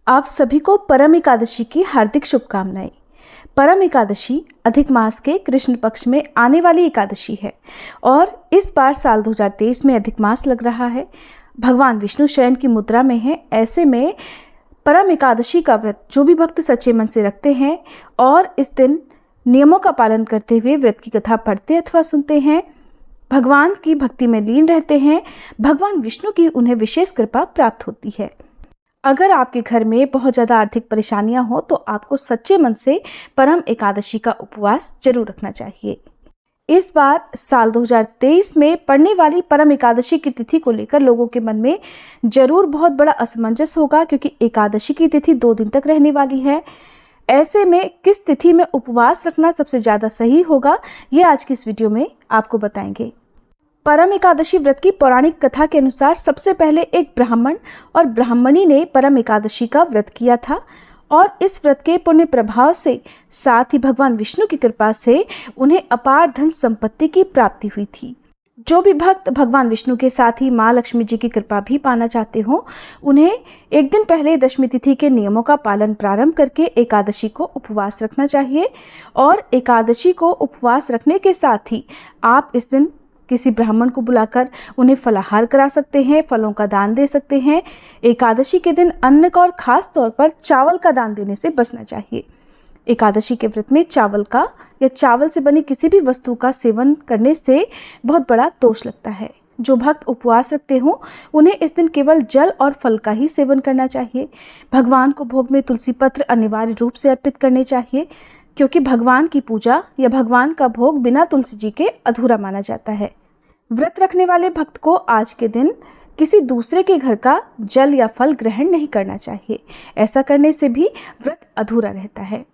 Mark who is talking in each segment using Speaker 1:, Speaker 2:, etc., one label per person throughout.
Speaker 1: आप सभी को परम एकादशी की हार्दिक शुभकामनाएं। परम एकादशी अधिक मास के कृष्ण पक्ष में आने वाली एकादशी है और इस बार साल 2023 में अधिक मास लग रहा है। भगवान विष्णु शयन की मुद्रा में है। ऐसे में परम एकादशी का व्रत जो भी भक्त सच्चे मन से रखते हैं और इस दिन नियमों का पालन करते हुए व्रत की कथा पढ़ते अथवा सुनते हैं, भगवान की भक्ति में लीन रहते हैं, भगवान विष्णु की उन्हें विशेष कृपा प्राप्त होती है। अगर आपके घर में बहुत ज़्यादा आर्थिक परेशानियां हो तो आपको सच्चे मन से परम एकादशी का उपवास जरूर रखना चाहिए। इस बार साल 2023 में पड़ने वाली परम एकादशी की तिथि को लेकर लोगों के मन में जरूर बहुत बड़ा असमंजस होगा, क्योंकि एकादशी की तिथि 2 दिन तक रहने वाली है। ऐसे में किस तिथि में उपवास रखना सबसे ज़्यादा सही होगा, ये आज की इस वीडियो में आपको बताएंगे। परम एकादशी व्रत की पौराणिक कथा के अनुसार सबसे पहले एक ब्राह्मण और ब्राह्मणी ने परम एकादशी का व्रत किया था और इस व्रत के पुण्य प्रभाव से साथ ही भगवान विष्णु की कृपा से उन्हें अपार धन संपत्ति की प्राप्ति हुई थी। जो भी भक्त भगवान विष्णु के साथ ही माँ लक्ष्मी जी की कृपा भी पाना चाहते हो, उन्हें एक दिन पहले दशमी तिथि के नियमों का पालन प्रारंभ करके एकादशी को उपवास रखना चाहिए। और एकादशी को उपवास रखने के साथ ही आप इस दिन किसी ब्राह्मण को बुलाकर उन्हें फलाहार करा सकते हैं, फलों का दान दे सकते हैं। एकादशी के दिन अन्न का और खास तौर पर चावल का दान देने से बचना चाहिए। एकादशी के व्रत में चावल का या चावल से बनी किसी भी वस्तु का सेवन करने से बहुत बड़ा दोष लगता है। जो भक्त उपवास रखते हों उन्हें इस दिन केवल जल और फल का ही सेवन करना चाहिए। भगवान को भोग में तुलसी पत्र अनिवार्य रूप से अर्पित करने चाहिए, क्योंकि भगवान की पूजा या भगवान का भोग बिना तुलसी जी के अधूरा माना जाता है। व्रत रखने वाले भक्त को आज के दिन किसी दूसरे के घर का जल या फल ग्रहण नहीं करना चाहिए। ऐसा करने से भी व्रत अधूरा रहता है।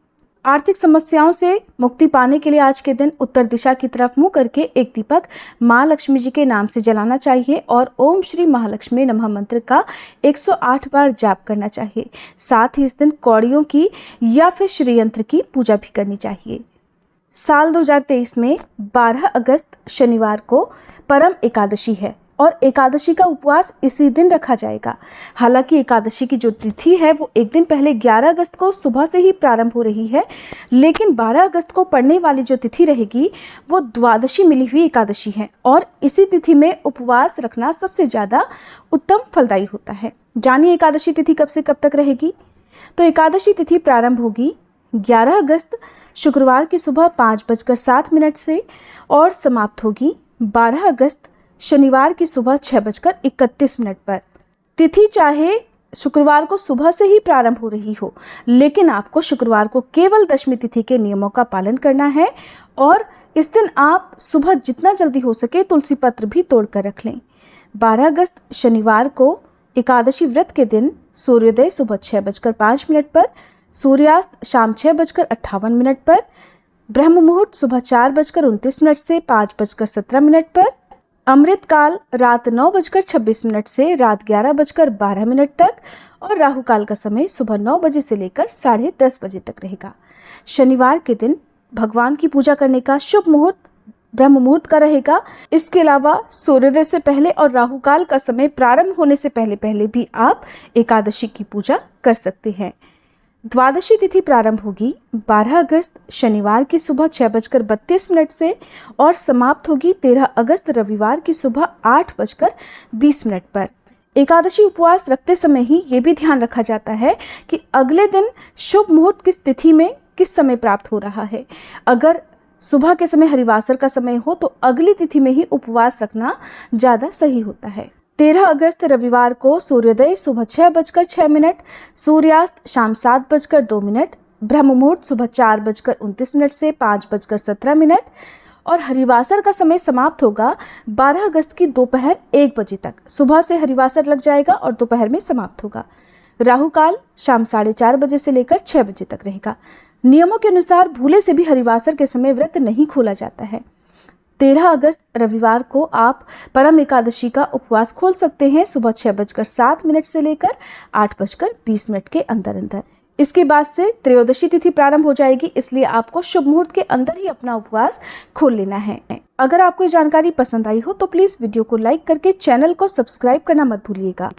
Speaker 1: आर्थिक समस्याओं से मुक्ति पाने के लिए आज के दिन उत्तर दिशा की तरफ मुंह करके एक दीपक माँ लक्ष्मी जी के नाम से जलाना चाहिए और ओम श्री महालक्ष्मी नमः मंत्र का 108 बार जाप करना चाहिए। साथ ही इस दिन कौड़ियों की या फिर श्री यंत्र की पूजा भी करनी चाहिए। साल 2023 में 12 अगस्त शनिवार को परम एकादशी है और एकादशी का उपवास इसी दिन रखा जाएगा। हालांकि एकादशी की जो तिथि है वो एक दिन पहले 11 अगस्त को सुबह से ही प्रारंभ हो रही है, लेकिन 12 अगस्त को पड़ने वाली जो तिथि रहेगी वो द्वादशी मिली हुई एकादशी है और इसी तिथि में उपवास रखना सबसे ज़्यादा उत्तम फलदायी होता है। जानिए एकादशी तिथि कब से कब तक रहेगी। तो एकादशी तिथि प्रारंभ होगी 11 अगस्त शुक्रवार की सुबह 5:07 से और समाप्त होगी 12 अगस्त शनिवार की सुबह 6:31 पर। तिथि चाहे शुक्रवार को सुबह से ही प्रारंभ हो रही हो, लेकिन आपको शुक्रवार को केवल दशमी तिथि के नियमों का पालन करना है और इस दिन आप सुबह जितना जल्दी हो सके तुलसी पत्र भी तोड़कर रख लें। 12 अगस्त शनिवार को एकादशी व्रत के दिन सूर्योदय सुबह 6:05 पर, सूर्यास्त शाम 6:58 पर, ब्रह्म मुहूर्त सुबह 4:29 से 5:17 पर, अमृत काल रात 9:26 से रात 11:12 तक और राहु काल का समय सुबह 9 बजे से लेकर 10:30 बजे तक रहेगा। शनिवार के दिन भगवान की पूजा करने का शुभ मुहूर्त ब्रह्म मुहूर्त का रहेगा। इसके अलावा सूर्योदय से पहले और राहु काल का समय प्रारंभ होने से पहले भी आप एकादशी की पूजा कर सकते हैं। द्वादशी तिथि प्रारंभ होगी 12 अगस्त शनिवार की सुबह 6:32 से और समाप्त होगी 13 अगस्त रविवार की सुबह 8:20 पर। एकादशी उपवास रखते समय ही ये भी ध्यान रखा जाता है कि अगले दिन शुभ मुहूर्त किस तिथि में किस समय प्राप्त हो रहा है। अगर सुबह के समय हरिवासर का समय हो तो अगली तिथि में ही उपवास रखना ज़्यादा सही होता है। 13 अगस्त रविवार को सूर्योदय सुबह 6:06, सूर्यास्त शाम 7:02, ब्रह्म मुहूर्त सुबह 4:29 से 5:17 और हरिवासर का समय समाप्त होगा 12 अगस्त की दोपहर 1 बजे तक। सुबह से हरिवासर लग जाएगा और दोपहर में समाप्त होगा। राहु काल शाम 4:30 बजे से लेकर 6 बजे तक रहेगा। नियमों के अनुसार भूले से भी हरिवासर के समय व्रत नहीं खोला जाता है। 13 अगस्त रविवार को आप परम एकादशी का उपवास खोल सकते हैं सुबह 6:07 से लेकर 8:20 के अंदर। इसके बाद से त्रयोदशी तिथि प्रारंभ हो जाएगी, इसलिए आपको शुभ मुहूर्त के अंदर ही अपना उपवास खोल लेना है। अगर आपको ये जानकारी पसंद आई हो तो प्लीज़ वीडियो को लाइक करके चैनल को सब्सक्राइब करना मत भूलिएगा।